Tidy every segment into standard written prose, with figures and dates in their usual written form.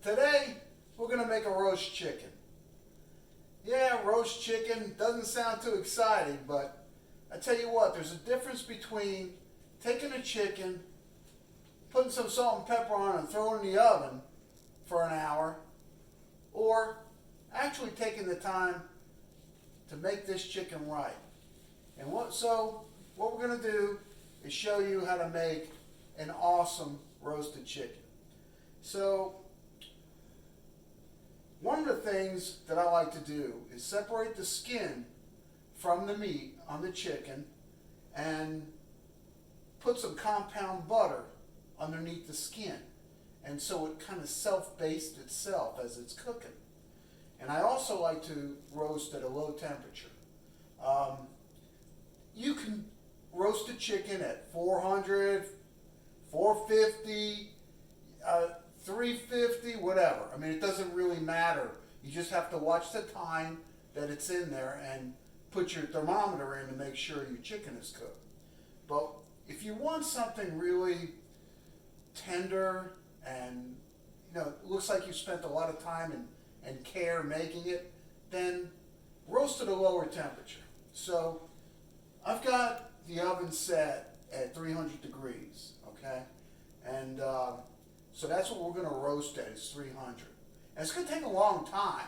Today, we're going to make a roast chicken. Yeah, roast chicken doesn't sound too exciting, but I tell you what, there's a difference between taking a chicken, putting some salt and pepper on it and throwing it in the oven for an hour, or actually taking the time to make this chicken right. And what we're going to do is show you how to make an awesome roasted chicken. So one of the things that I like to do is separate the skin from the meat on the chicken and put some compound butter underneath the skin, and so it kind of self-bastes itself as it's cooking. And I also like to roast at a low temperature. You can roast a chicken at 400, 450, 350, whatever. I mean, it doesn't really matter. You just have to watch the time that it's in there and put your thermometer in to make sure your chicken is cooked. But if you want something really tender and it looks like you spent a lot of time and care making it, then roast at a lower temperature. So I've got the oven set at 300 degrees, okay? And so that's what we're going to roast at, is 300. And it's going to take a long time,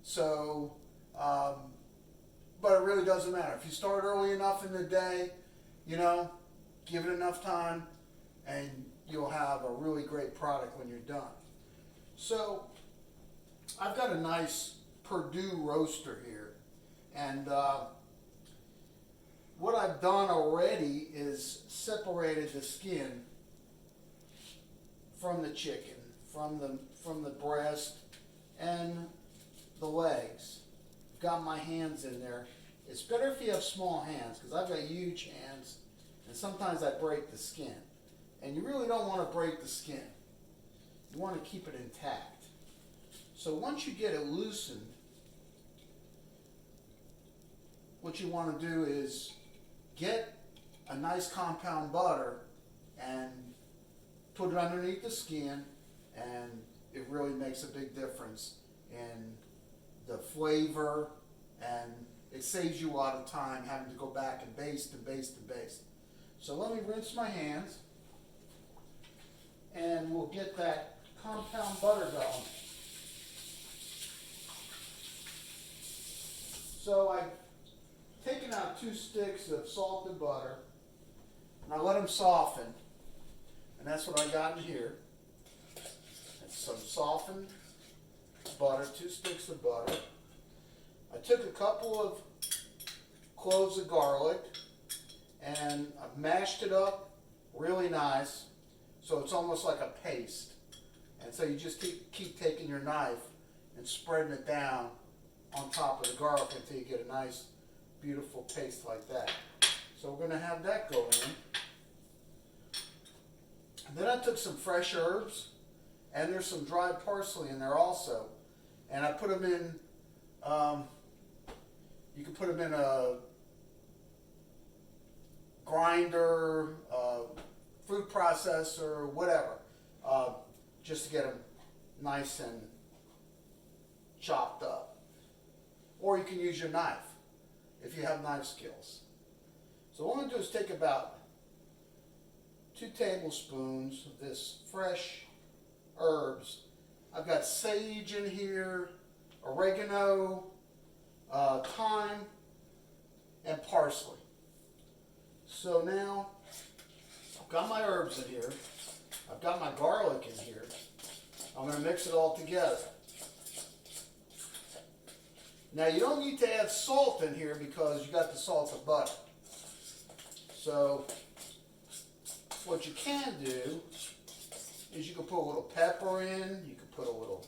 so, but it really doesn't matter. If you start early enough in the day, give it enough time, and you'll have a really great product when you're done. So I've got a nice Purdue roaster here, and what I've done already is separated the skin from the chicken, from the breast and the legs. I've got my hands in there. It's better if you have small hands, because I've got huge hands and sometimes I break the skin. And you really don't want to break the skin. You want to keep it intact. So once you get it loosened, what you want to do is get a nice compound butter and put it underneath the skin, and it really makes a big difference in the flavor, and it saves you a lot of time having to go back and baste and baste and baste. So let me rinse my hands, and we'll get that compound butter going. So I've taken out 2 sticks of salted butter, and I let them soften. And that's what I got in here. It's some softened butter, 2 sticks of butter. I took a couple of cloves of garlic, and I've mashed it up really nice, so it's almost like a paste. And so you just keep taking your knife and spreading it down on top of the garlic until you get a nice, beautiful paste like that. So we're going to have that go in. And then I took some fresh herbs, and there's some dried parsley in there also. And I put them in, you can put them in a grinder, food processor, whatever, just to get them nice and chopped up. Or you can use your knife if you have knife skills. So what I'm going to do is take about 2 tablespoons of this fresh herbs. I've got sage in here, oregano, thyme, and parsley. So now I've got my herbs in here. I've got my garlic in here. I'm going to mix it all together. Now you don't need to add salt in here because you got the salted butter. So what you can do is you can put a little pepper in, you can put a little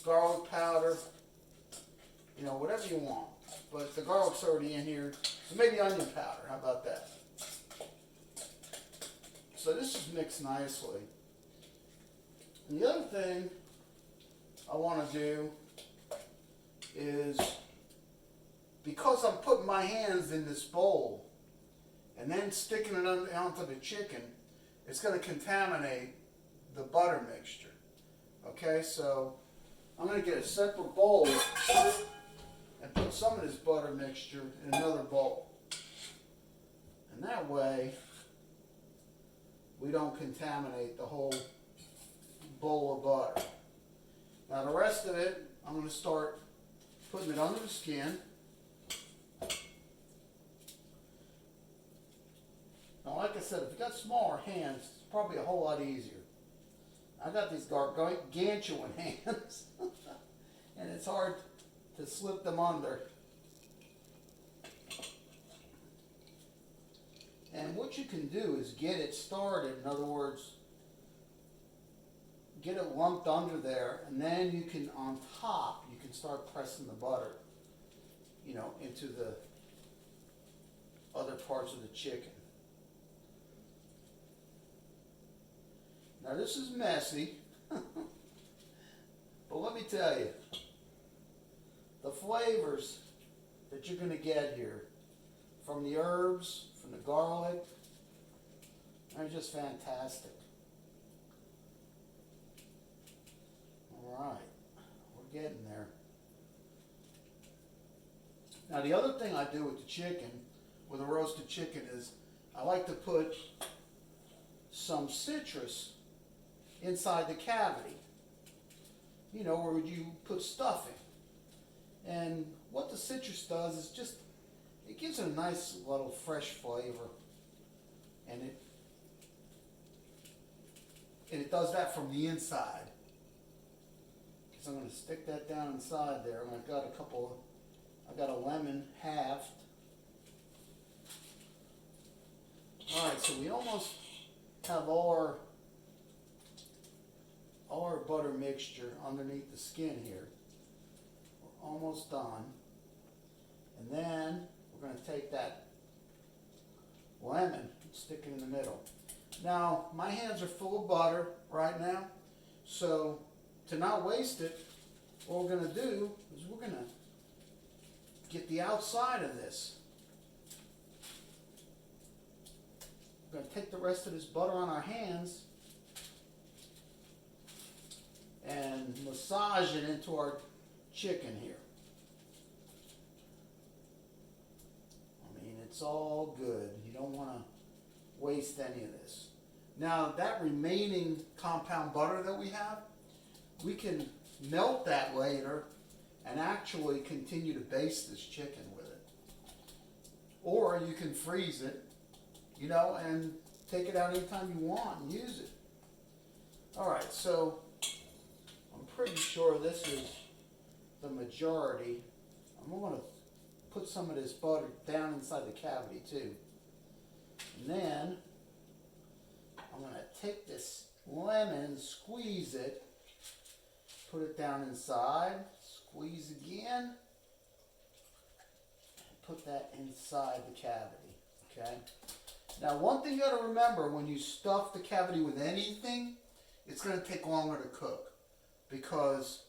garlic powder, whatever you want. But the garlic's already in here, so maybe onion powder, how about that? So this is mixed nicely. And the other thing I want to do is, because I'm putting my hands in this bowl and then sticking it onto the chicken, it's going to contaminate the butter mixture. Okay, so I'm going to get a separate bowl and put some of this butter mixture in another bowl. And that way, we don't contaminate the whole bowl of butter. Now the rest of it, I'm going to start putting it under the skin. Now like I said, if you've got smaller hands, it's probably a whole lot easier. I got these gargantuan hands, and it's hard to slip them under. And what you can do is get it started, in other words, get it lumped under there, and then you can, on top, you can start pressing the butter, you know, into the other parts of the chicken. Now this is messy, but let me tell you, the flavors that you're going to get here from the herbs, from the garlic, they're just fantastic. All right, we're getting there. Now the other thing I do with the chicken, with a roasted chicken, is I like to put some citrus inside the cavity, you know, where you put stuffing. And what the citrus does is just, it gives it a nice little fresh flavor. And it does that from the inside. Because I'm going to stick that down inside there. And I've got a lemon halved. Alright, so we almost have all our butter mixture underneath the skin here. We're almost done. And then we're going to take that lemon and stick it in the middle. Now, my hands are full of butter right now, so to not waste it, what we're going to do is we're going to get the outside of this. We're going to take the rest of this butter on our hands and massage it into our chicken here. I mean, it's all good. You don't want to waste any of this. Now, that remaining compound butter that we have, we can melt that later and actually continue to baste this chicken with it. Or you can freeze it, you know, and take it out anytime you want and use it. Alright, so I'm pretty sure this is the majority. I'm going to put some of this butter down inside the cavity too. And then I'm going to take this lemon, squeeze it, put it down inside, squeeze again, and put that inside the cavity, okay? Now one thing you got to remember, when you stuff the cavity with anything, it's going to take longer to cook because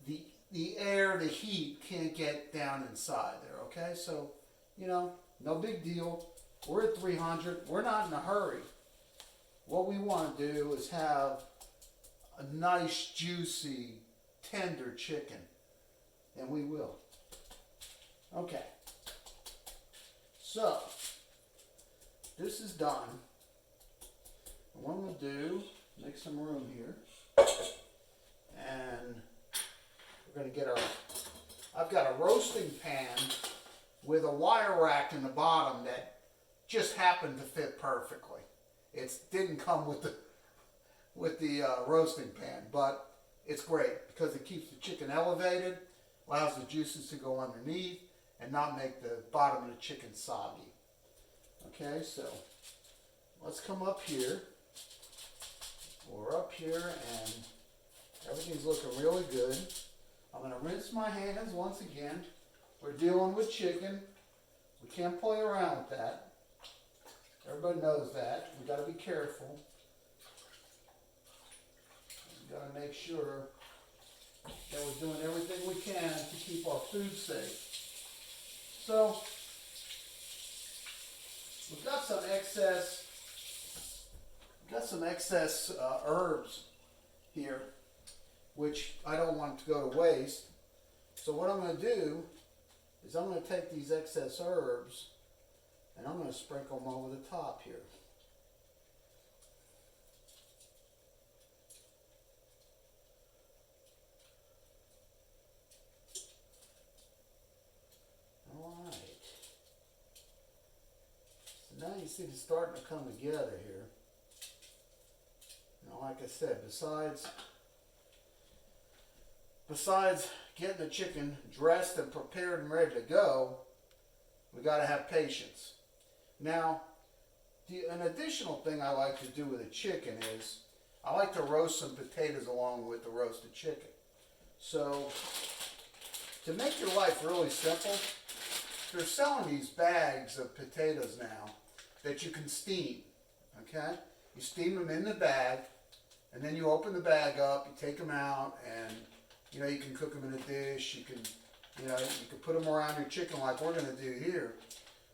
the air, the heat can't get down inside there, okay? So, you know, no big deal. We're at 300. We're not in a hurry. What we want to do is have a nice, juicy, tender chicken. And we will. Okay. So, this is done. And what I'm going to do, make some room here. And we're going to get I've got a roasting pan with a wire rack in the bottom that just happened to fit perfectly. It didn't come with the roasting pan, but it's great because it keeps the chicken elevated, allows the juices to go underneath, and not make the bottom of the chicken soggy. Okay, so let's come up here. We're up here and everything's looking really good. I'm going to rinse my hands once again. We're dealing with chicken. We can't play around with that. Everybody knows that. We've got to be careful. We've got to make sure that we're doing everything we can to keep our food safe. So, we've got some excess herbs here which I don't want to go to waste. So what I'm going to do is I'm going to take these excess herbs and I'm going to sprinkle them over the top here. Alright. So now you see it's starting to come together here. Now like I said, besides getting the chicken dressed and prepared and ready to go, we got to have patience. Now, an additional thing I like to do with a chicken is I like to roast some potatoes along with the roasted chicken. So, to make your life really simple, they're selling these bags of potatoes now that you can steam. Okay? You steam them in the bag, and then you open the bag up, you take them out, and you know, you can cook them in a dish, you can put them around your chicken like we're going to do here.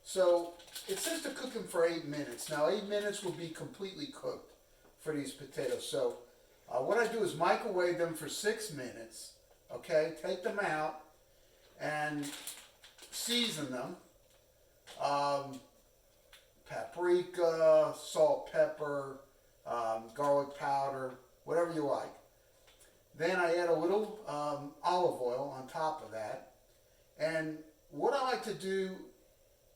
So it says to cook them for 8 minutes. Now 8 minutes will be completely cooked for these potatoes. So what I do is microwave them for 6 minutes, okay, take them out and season them. Paprika, salt, pepper, garlic powder, whatever you like. Then I add a little olive oil on top of that. And what I like to do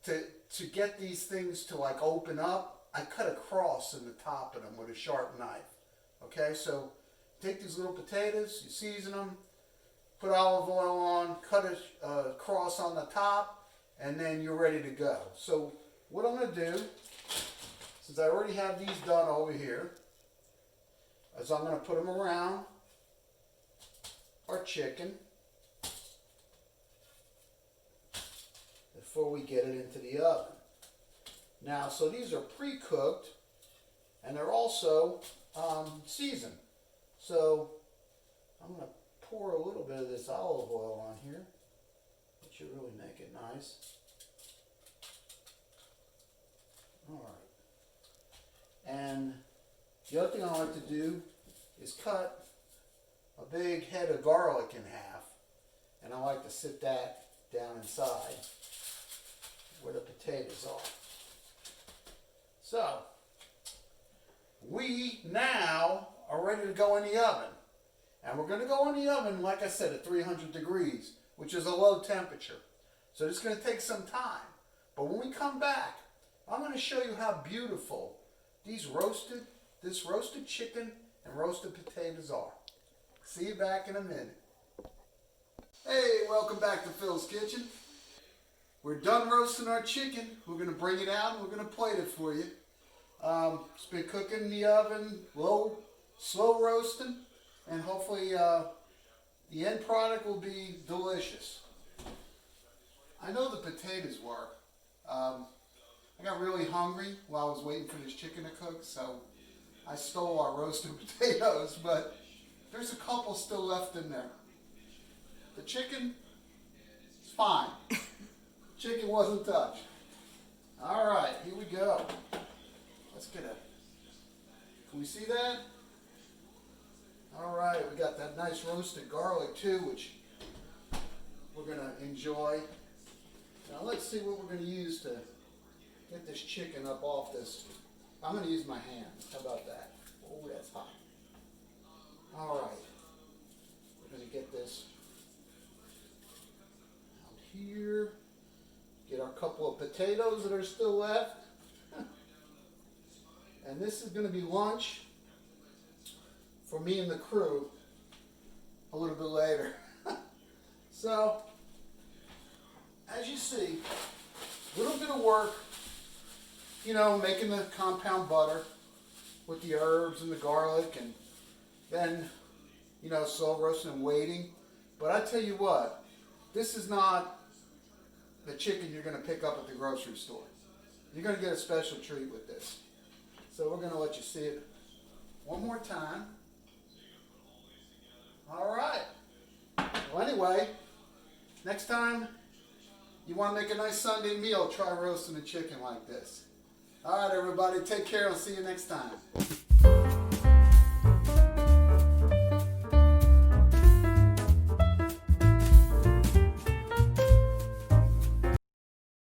to get these things to like open up, I cut a cross in the top of them with a sharp knife. Okay, so take these little potatoes, you season them, put olive oil on, cut a cross on the top, and then you're ready to go. So what I'm going to do, since I already have these done over here, is I'm going to put them around our chicken before we get it into the oven. Now, so these are pre-cooked and they're also seasoned. So I'm going to pour a little bit of this olive oil on here. That should really make it nice. All right. And the other thing I like to do is cut a big head of garlic in half, and I like to sit that down inside where the potatoes are. So, we now are ready to go in the oven. And we're going to go in the oven, like I said, at 300 degrees, which is a low temperature. So it's going to take some time. But when we come back, I'm going to show you how beautiful this roasted chicken and roasted potatoes are. See you back in a minute. Hey, welcome back to Phil's Kitchen. We're done roasting our chicken. We're going to bring it out and we're going to plate it for you. It's been cooking in the oven, slow roasting, and hopefully the end product will be delicious. I know the potatoes were. I got really hungry while I was waiting for this chicken to cook, so I stole our roasted potatoes, but there's a couple still left in there. The chicken is fine. Chicken wasn't touched. All right, here we go. Let's get it. Can we see that? All right, we got that nice roasted garlic too, which we're going to enjoy. Now let's see what we're going to use to get this chicken up off this. I'm going to use my hands. How about that? Oh, that's hot. All right. We're going to get this out here. Get our couple of potatoes that are still left. And this is going to be lunch for me and the crew a little bit later. So, as you see, a little bit of work, you know, making the compound butter with the herbs and the garlic, and then, you know, slow roasting and waiting. But I tell you what, this is not the chicken you're going to pick up at the grocery store. You're going to get a special treat with this. So we're going to let you see it one more time. All right. Well, anyway, next time you want to make a nice Sunday meal, try roasting a chicken like this. All right, everybody, take care. I'll see you next time.